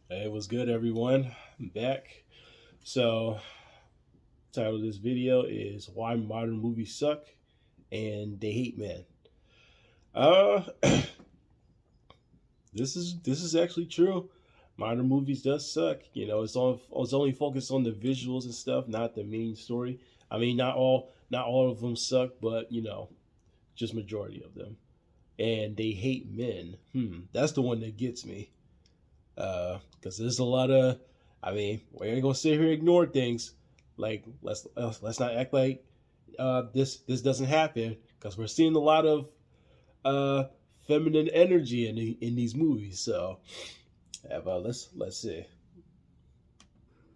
Hey, what's good, everyone? I'm back. So, title of this video is "Why Modern Movies Suck and They Hate Men." Uh, this is actually true. Modern movies does suck. It's only focused on the visuals and stuff, not the main story. I mean, not all of them suck, but just majority of them. And they hate men. That's the one that gets me. Because there's a lot of, I mean, we ain't gonna sit here and ignore things. Like let's not act like this doesn't happen because we're seeing a lot of uh, feminine energy in these movies. So, yeah, but let's see.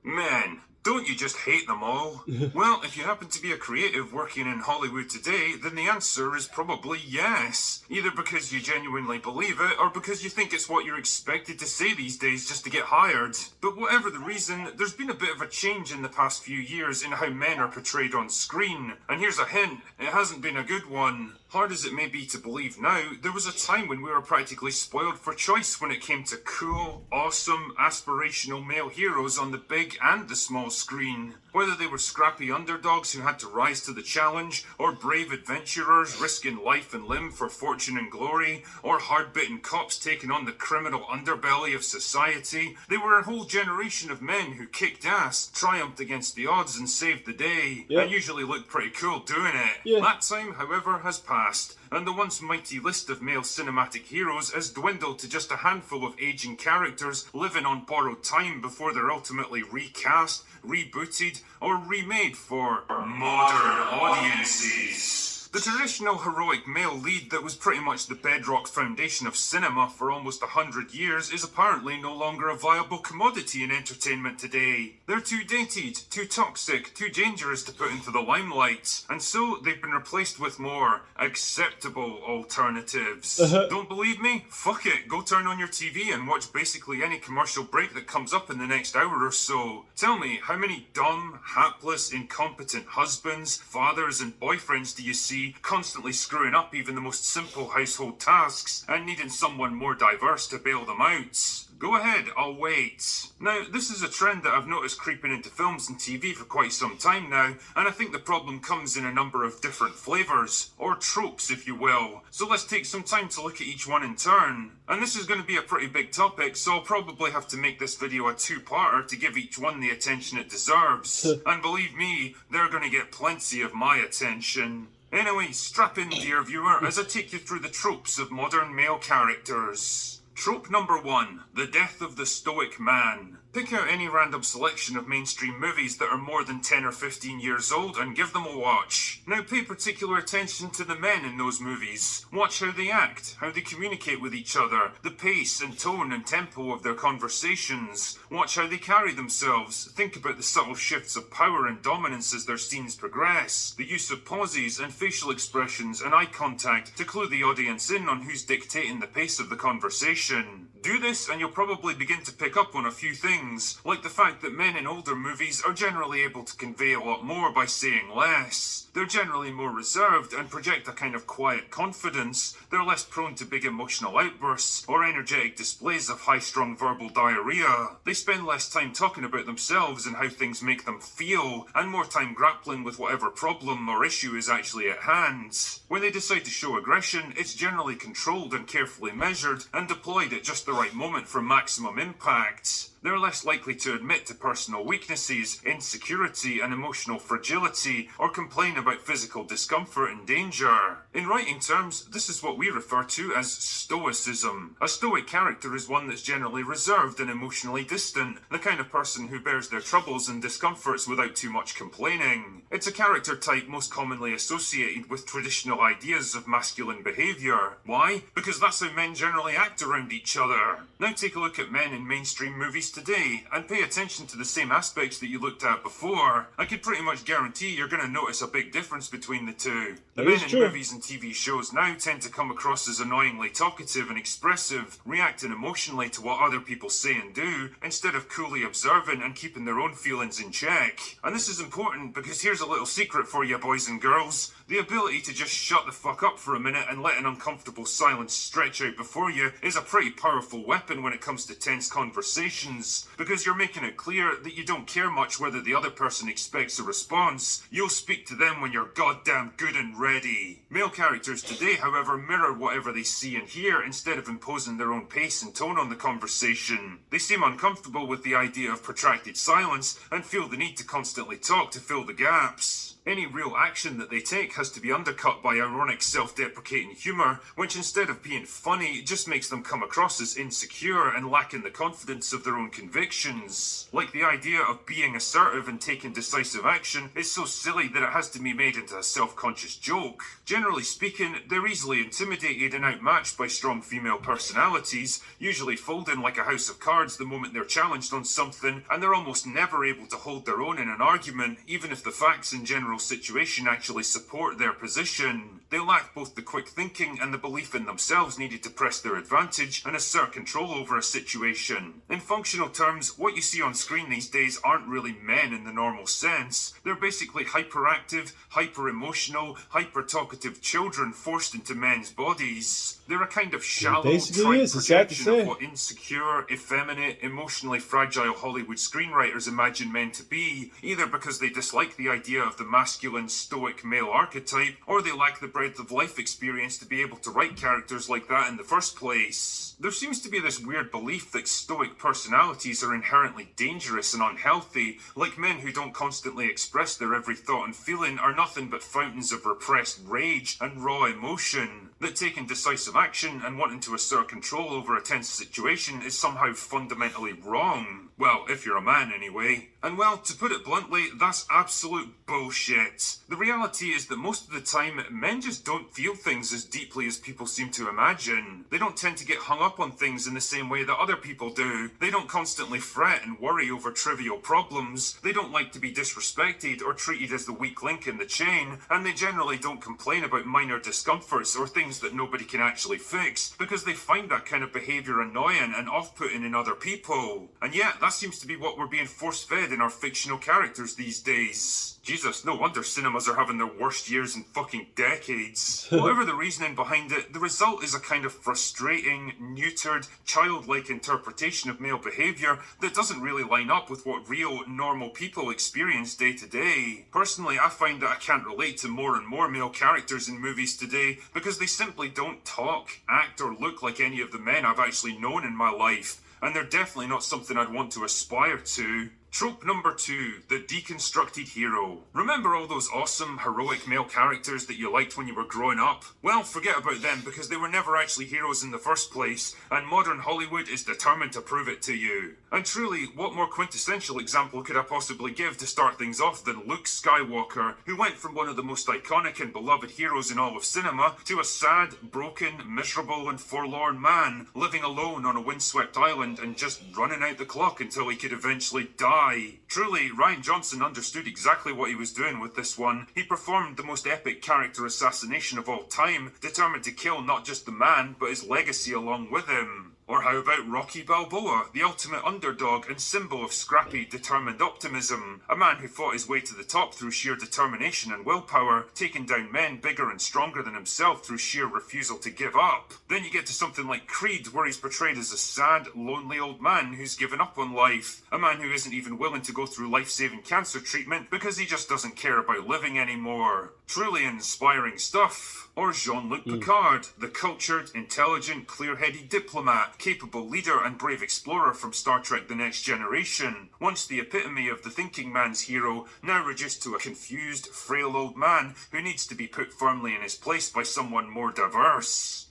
Man, don't you just hate them all? Well, if you happen to be a creative working in Hollywood today, then the answer is probably yes. Either because you genuinely believe it, or because you think it's what you're expected to say these days just to get hired. But whatever the reason, there's been a bit of a change in the past few years in how men are portrayed on screen. And here's a hint, it hasn't been a good one. Hard as it may be to believe now, there was a time when we were practically spoiled for choice when it came to cool, awesome, aspirational male heroes on the big and the small screen. Whether they were scrappy underdogs who had to rise to the challenge, or brave adventurers risking life and limb for fortune and glory, or hard-bitten cops taking on the criminal underbelly of society, they were a whole generation of men who kicked ass, triumphed against the odds and saved the day, Yep. and usually looked pretty cool doing it. Yeah. That time, however, has passed, and the once mighty list of male cinematic heroes has dwindled to just a handful of aging characters living on borrowed time before they're ultimately recast, rebooted, or remade for modern audiences. The traditional heroic male lead that was pretty much the bedrock foundation of cinema for almost 100 years is apparently no longer a viable commodity in entertainment today. They're too dated, too toxic, too dangerous to put into the limelight, and so they've been replaced with more acceptable alternatives. Don't believe me? Fuck it, go turn on your TV and watch basically any commercial break that comes up in the next hour or so. Tell me, how many dumb, hapless, incompetent husbands, fathers, and boyfriends do you see constantly screwing up even the most simple household tasks and needing someone more diverse to bail them out? Go ahead, I'll wait. Now, this is a trend that I've noticed creeping into films and TV for quite some time now, and I think the problem comes in a number of different flavours, or tropes if you will. So let's take some time to look at each one in turn. And this is going to be a pretty big topic, so I'll probably have to make this video a two-parter to give each one the attention it deserves. And believe me, they're going to get plenty of my attention. Anyway, strap in, dear viewer, as I take you through the tropes of modern male characters. Trope number 1, the death of the stoic man. Pick out any random selection of mainstream movies that are more than 10 or 15 years old and give them a watch. Now pay particular attention to the men in those movies. Watch how they act, how they communicate with each other, the pace and tone and tempo of their conversations. Watch how they carry themselves. Think about the subtle shifts of power and dominance as their scenes progress. The use of pauses and facial expressions and eye contact to clue the audience in on who's dictating the pace of the conversation. Do this and you'll probably begin to pick up on a few things, like the fact that men in older movies are generally able to convey a lot more by saying less. They're generally more reserved and project a kind of quiet confidence. They're less prone to big emotional outbursts or energetic displays of high-strung verbal diarrhea. They spend less time talking about themselves and how things make them feel, and more time grappling with whatever problem or issue is actually at hand. When they decide to show aggression, it's generally controlled and carefully measured and deployed at just the right moment for maximum impact. They're less likely to admit to personal weaknesses, insecurity, and emotional fragility, or complain about physical discomfort and danger. In writing terms, this is what we refer to as stoicism. A stoic character is one that's generally reserved and emotionally distant, the kind of person who bears their troubles and discomforts without too much complaining. It's a character type most commonly associated with traditional ideas of masculine behaviour. Why? Because that's how men generally act around each other. Now take a look at men in mainstream movies today, and pay attention to the same aspects that you looked at before. I can pretty much guarantee you're going to notice a big difference between the two. The men in movies and TV shows now tend to come across as annoyingly talkative and expressive, reacting emotionally to what other people say and do, instead of coolly observing and keeping their own feelings in check. And this is important because here's a little secret for you boys and girls. The ability to just shut the fuck up for a minute and let an uncomfortable silence stretch out before you is a pretty powerful helpful weapon when it comes to tense conversations, because you're making it clear that you don't care much whether the other person expects a response. You'll speak to them when you're goddamn good and ready. Male characters today, however, mirror whatever they see and hear instead of imposing their own pace and tone on the conversation. They seem uncomfortable with the idea of protracted silence and feel the need to constantly talk to fill the gaps. Any real action that they take has to be undercut by ironic self-deprecating humour, which instead of being funny, just makes them come across as insecure and lacking the confidence of their own convictions. Like the idea of being assertive and taking decisive action is so silly that it has to be made into a self-conscious joke. Generally speaking, they're easily intimidated and outmatched by strong female personalities, usually folding like a house of cards the moment they're challenged on something, and they're almost never able to hold their own in an argument, even if the facts in general situation actually support their position. They lack both the quick thinking and the belief in themselves needed to press their advantage and assert control over a situation. In functional terms, what you see on screen these days aren't really men in the normal sense. They're basically hyperactive, hyper-emotional, hyper-talkative children forced into men's bodies. They're a kind of shallow, trite projection of what insecure, effeminate, emotionally fragile Hollywood screenwriters imagine men to be, either because they dislike the idea of the masculine, stoic male archetype, or they lack the breadth of life experience to be able to write characters like that in the first place. There seems to be this weird belief that stoic personalities are inherently dangerous and unhealthy, like men who don't constantly express their every thought and feeling are nothing but fountains of repressed rage and raw emotion, that taking decisive action and wanting to assert control over a tense situation is somehow fundamentally wrong. Well, if you're a man anyway. And well, to put it bluntly, that's absolute bullshit. The reality is that most of the time, men just don't feel things as deeply as people seem to imagine. They don't tend to get hung up on things in the same way that other people do. They don't constantly fret and worry over trivial problems. They don't like to be disrespected or treated as the weak link in the chain, and they generally don't complain about minor discomforts or things that nobody can actually fix, because they find that kind of behaviour annoying and off-putting in other people. And yet, that seems to be what we're being force-fed in our fictional characters these days. Jesus, no wonder cinemas are having their worst years in fucking decades. Whatever the reasoning behind it, the result is a kind of frustrating, neutered, childlike interpretation of male behaviour that doesn't really line up with what real, normal people experience day to day. Personally, I find that I can't relate to more and more male characters in movies today because they simply don't talk, act, or look like any of the men I've actually known in my life, and they're definitely not something I'd want to aspire to. Trope number 2, the deconstructed hero. Remember all those awesome, heroic male characters that you liked when you were growing up? Well, forget about them because they were never actually heroes in the first place, and modern Hollywood is determined to prove it to you. And truly, what more quintessential example could I possibly give to start things off than Luke Skywalker, who went from one of the most iconic and beloved heroes in all of cinema to a sad, broken, miserable and forlorn man, living alone on a windswept island and just running out the clock until he could eventually die. Truly, Rian Johnson understood exactly what he was doing with this one. He performed the most epic character assassination of all time, determined to kill not just the man, but his legacy along with him. Or how about Rocky Balboa, the ultimate underdog and symbol of scrappy, determined optimism? A man who fought his way to the top through sheer determination and willpower, taking down men bigger and stronger than himself through sheer refusal to give up. Then you get to something like Creed, where he's portrayed as a sad, lonely old man who's given up on life. A man who isn't even willing to go through life-saving cancer treatment because he just doesn't care about living anymore. Truly inspiring stuff. Or Jean-Luc Picard, the cultured, intelligent, clear-headed diplomat, capable leader and brave explorer from Star Trek The Next Generation, once the epitome of the thinking man's hero, now reduced to a confused, frail old man who needs to be put firmly in his place by someone more diverse.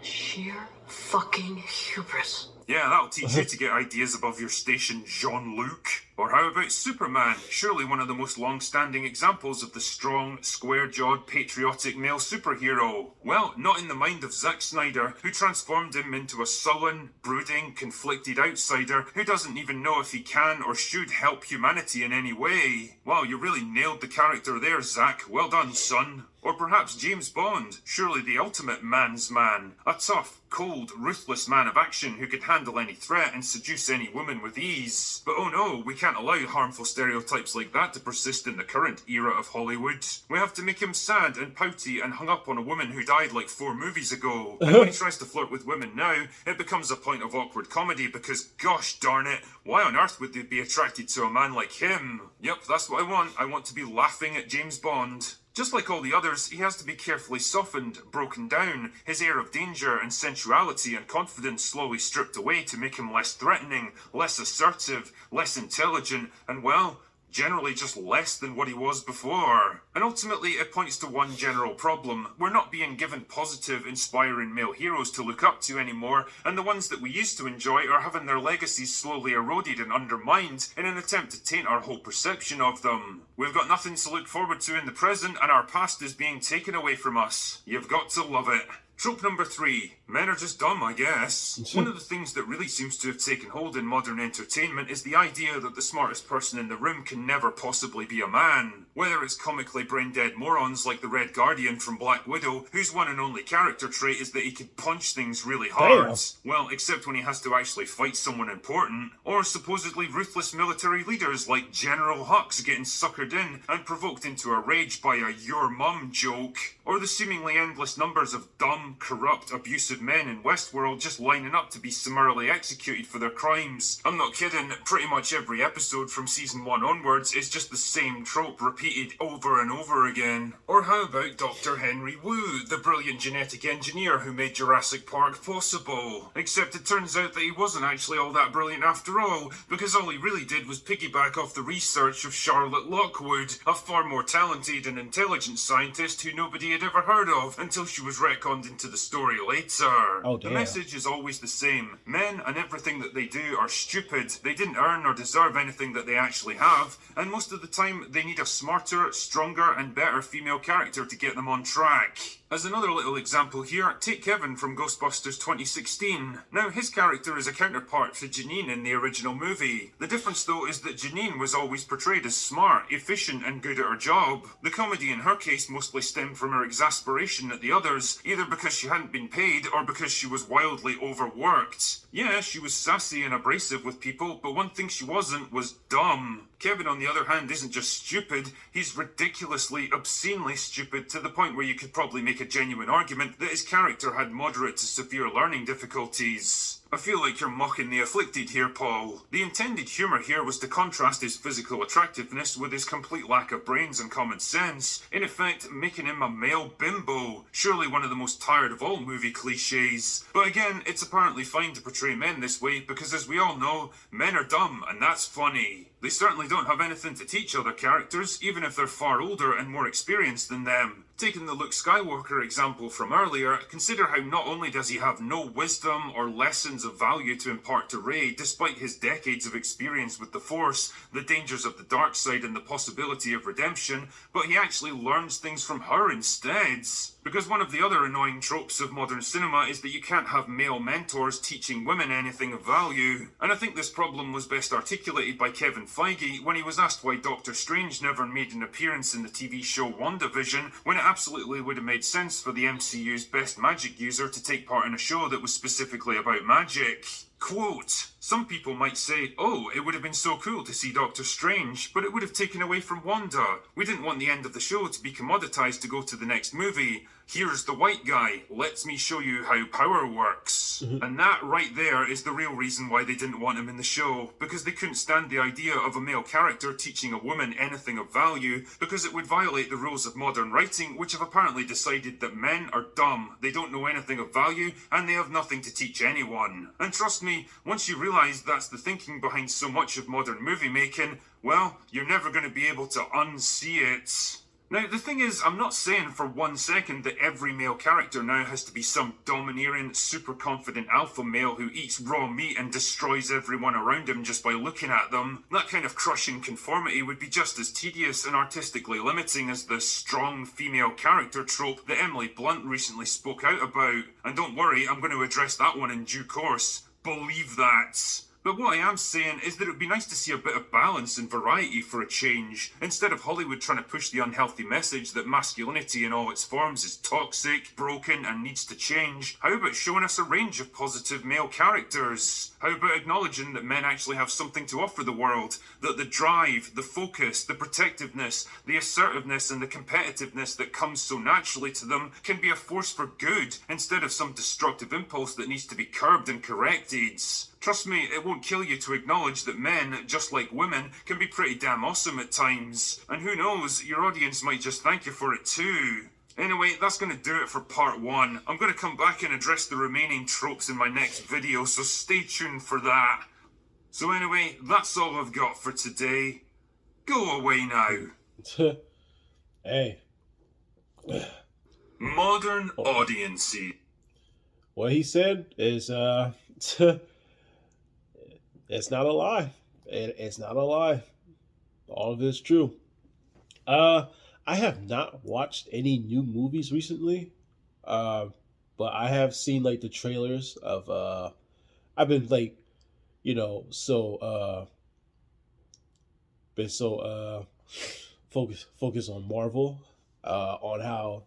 Sheer fucking hubris. Yeah, that'll teach you to get ideas above your station, Jean-Luc. Or how about Superman? Surely one of the most long-standing examples of the strong, square-jawed, patriotic male superhero. Well, not in the mind of Zack Snyder, who transformed him into a sullen, brooding, conflicted outsider who doesn't even know if he can or should help humanity in any way. Wow, you really nailed the character there, Zack. Well done, son. Or perhaps James Bond, surely the ultimate man's man. A tough, cold, ruthless man of action who could handle any threat and seduce any woman with ease. But oh no, we can't allow harmful stereotypes like that to persist in the current era of Hollywood. We have to make him sad and pouty and hung up on a woman who died like 4 movies ago. And when he tries to flirt with women now, it becomes a point of awkward comedy because gosh darn it, why on earth would they be attracted to a man like him? Yep, that's what I want. I want to be laughing at James Bond. Just like all the others, he has to be carefully softened, broken down, his air of danger and sensuality and confidence slowly stripped away to make him less threatening, less assertive, less intelligent, and well, generally just less than what he was before. And ultimately, it points to one general problem. We're not being given positive, inspiring male heroes to look up to anymore, and the ones that we used to enjoy are having their legacies slowly eroded and undermined in an attempt to taint our whole perception of them. We've got nothing to look forward to in the present, and our past is being taken away from us. You've got to love it. Trope number 3. Men are just dumb, I guess. One of the things that really seems to have taken hold in modern entertainment is the idea that the smartest person in the room can never possibly be a man. Whether it's comically brain-dead morons like the Red Guardian from Black Widow, whose one and only character trait is that he can punch things really hard. Damn. Well, except when he has to actually fight someone important. Or supposedly ruthless military leaders like General Hux getting suckered in and provoked into a rage by a "your mum" joke. Or the seemingly endless numbers of dumb, corrupt, abusive men in Westworld just lining up to be summarily executed for their crimes. I'm not kidding, pretty much every episode from season 1 onwards is just the same trope repeated over and over again. Or how about Dr. Henry Wu, the brilliant genetic engineer who made Jurassic Park possible? Except it turns out that he wasn't actually all that brilliant after all, because all he really did was piggyback off the research of Charlotte Lockwood, a far more talented and intelligent scientist who nobody had ever heard of until she was retconned into the story later. Oh, damn. The message is always the same. Men and everything that they do are stupid. They didn't earn or deserve anything that they actually have, and most of the time they need a smarter, stronger, and better female character to get them on track. As another little example here, take Kevin from Ghostbusters 2016. Now, his character is a counterpart to Janine in the original movie. The difference, though, is that Janine was always portrayed as smart, efficient, and good at her job. The comedy in her case mostly stemmed from her exasperation at the others, either because she hadn't been paid or because she was wildly overworked. Yeah, she was sassy and abrasive with people, but one thing she wasn't was dumb. Kevin, on the other hand, isn't just stupid, he's ridiculously, obscenely stupid to the point where you could probably make a genuine argument that his character had moderate to severe learning difficulties. I feel like you're mocking the afflicted here, Paul. The intended humour here was to contrast his physical attractiveness with his complete lack of brains and common sense, in effect making him a male bimbo, surely one of the most tired of all movie cliches. But again, it's apparently fine to portray men this way because, as we all know, men are dumb and that's funny. They certainly don't have anything to teach other characters, even if they're far older and more experienced than them. Taking the Luke Skywalker example from earlier, consider how not only does he have no wisdom or lessons of value to impart to Rey, despite his decades of experience with the Force, the dangers of the dark side and the possibility of redemption, but he actually learns things from her instead. Because one of the other annoying tropes of modern cinema is that you can't have male mentors teaching women anything of value. And I think this problem was best articulated by Kevin Feige when he was asked why Doctor Strange never made an appearance in the TV show WandaVision, when it absolutely would have made sense for the MCU's best magic user to take part in a show that was specifically about magic. Quote, some people might say, oh, it would have been so cool to see Doctor Strange, but it would have taken away from Wanda. We didn't want the end of the show to be commoditized to go to the next movie. Here's the white guy, lets me show you how power works. And that right there is the real reason why they didn't want him in the show, because they couldn't stand the idea of a male character teaching a woman anything of value, because it would violate the rules of modern writing, which have apparently decided that men are dumb, they don't know anything of value, and they have nothing to teach anyone. And trust me, once you realise that's the thinking behind so much of modern movie making, well, you're never going to be able to unsee it. Now, the thing is, I'm not saying for 1 second that every male character now has to be some domineering, super confident alpha male who eats raw meat and destroys everyone around him just by looking at them. That kind of crushing conformity would be just as tedious and artistically limiting as the strong female character trope that Emily Blunt recently spoke out about. And don't worry, I'm going to address that one in due course. Believe that. But what I am saying is that it would be nice to see a bit of balance and variety for a change, instead of Hollywood trying to push the unhealthy message that masculinity in all its forms is toxic, broken, and needs to change. How about showing us a range of positive male characters? How about acknowledging that men actually have something to offer the world? That the drive, the focus, the protectiveness, the assertiveness, and the competitiveness that comes so naturally to them can be a force for good, instead of some destructive impulse that needs to be curbed and corrected. Trust me, it won't kill you to acknowledge that men, just like women, can be pretty damn awesome at times. And who knows, your audience might just thank you for it too. Anyway, that's going to do it for part 1. I'm going to come back and address the remaining tropes in my next video, so stay tuned for that. So anyway, that's all I've got for today. Go away now. Hey. Modern audiences. What he said is, it's not a lie. It's not a lie. All of it is true. I have not watched any new movies recently, but I have seen like the trailers of. I've been like, been so focused on Marvel, on how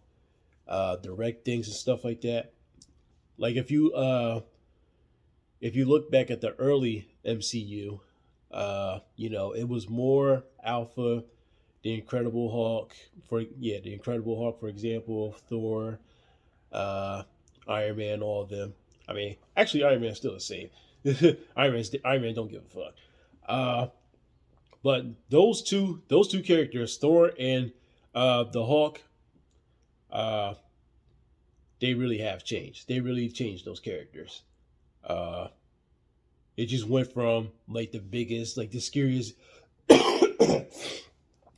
direct things and stuff like that. Like if you look back at the early MCU, it was more alpha. The Incredible Hulk, for example, Thor, Iron Man, all of them. I mean, actually, Iron Man's still the same. Iron Man don't give a fuck. But those two characters, Thor and the Hulk, they really have changed. They really changed those characters. It just went from like the biggest, like the scariest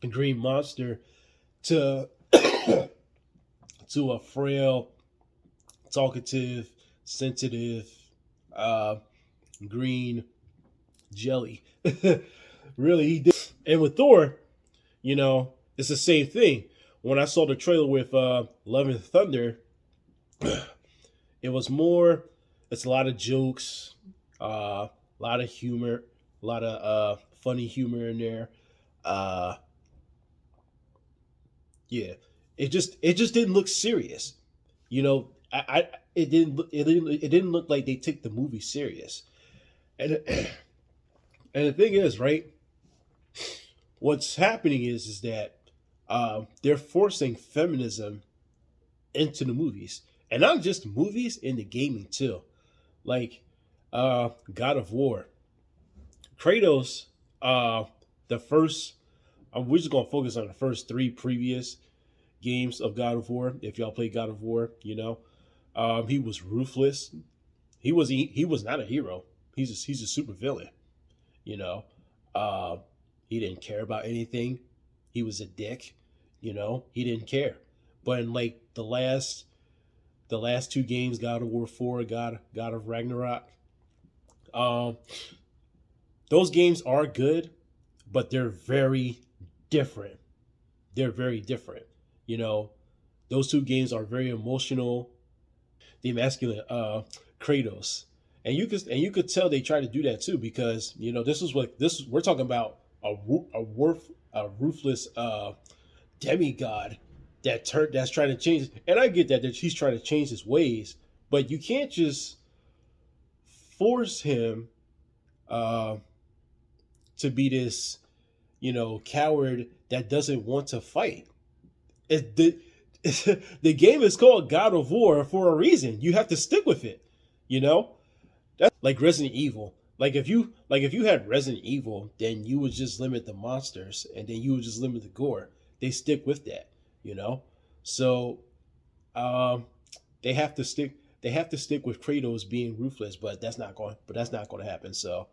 green monster to to a frail, talkative, sensitive, green jelly. Really, he did. And with Thor, it's the same thing. When I saw the trailer with Love and Thunder, it was more. It's a lot of jokes, a lot of humor, a lot of funny humor in there. Yeah, it just didn't look serious. It didn't look like they took the movie serious. And and the thing is, right? What's happening is that they're forcing feminism into the movies, and not just movies, in the gaming too. Like God of War, Kratos. The first, we're just gonna focus on the first 3 previous games of God of War. If y'all play God of War, he was ruthless. He was not a hero. He's a super villain. He didn't care about anything. He was a dick. He didn't care. But in like the last 2 games, God of War 4, God of Ragnarok, those games are good, but they're very different. They're very different. Those 2 games are very emotional. The masculine Kratos, and you could tell they tried to do that too, because we're talking about a ruthless demigod that's trying to change. And I get that he's trying to change his ways, but you can't just force him to be this coward that doesn't want to fight. The game is called God of War for a reason. You have to stick with it. That's like Resident Evil. Like if you had Resident Evil, then you would just limit the monsters, and then you would just limit the gore. They stick with that. So they have to stick with Kratos being ruthless, but that's not going to happen. So,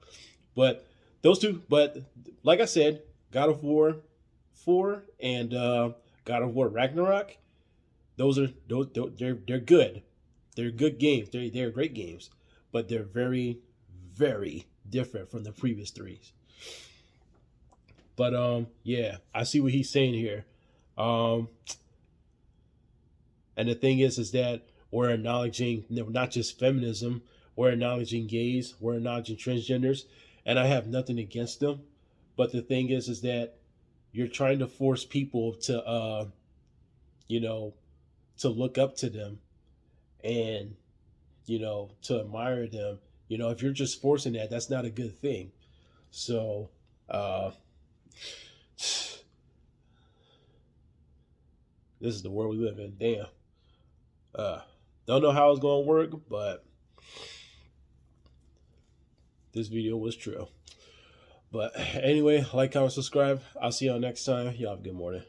but those 2, but like I said, God of War 4 and God of War Ragnarok, they're good. They're good games. They're great games, but they're very, very different from the previous 3s. But yeah, I see what he's saying here. And the thing is that we're acknowledging not just feminism, we're acknowledging gays, we're acknowledging transgenders, and I have nothing against them. But the thing is that you're trying to force people to, you know, to look up to them and, to admire them. If you're just forcing that, that's not a good thing. So, this is the world we live in. Damn. Don't know how it's going to work, but this video was true. But anyway, like, comment, subscribe. I'll see y'all next time. Y'all have a good morning.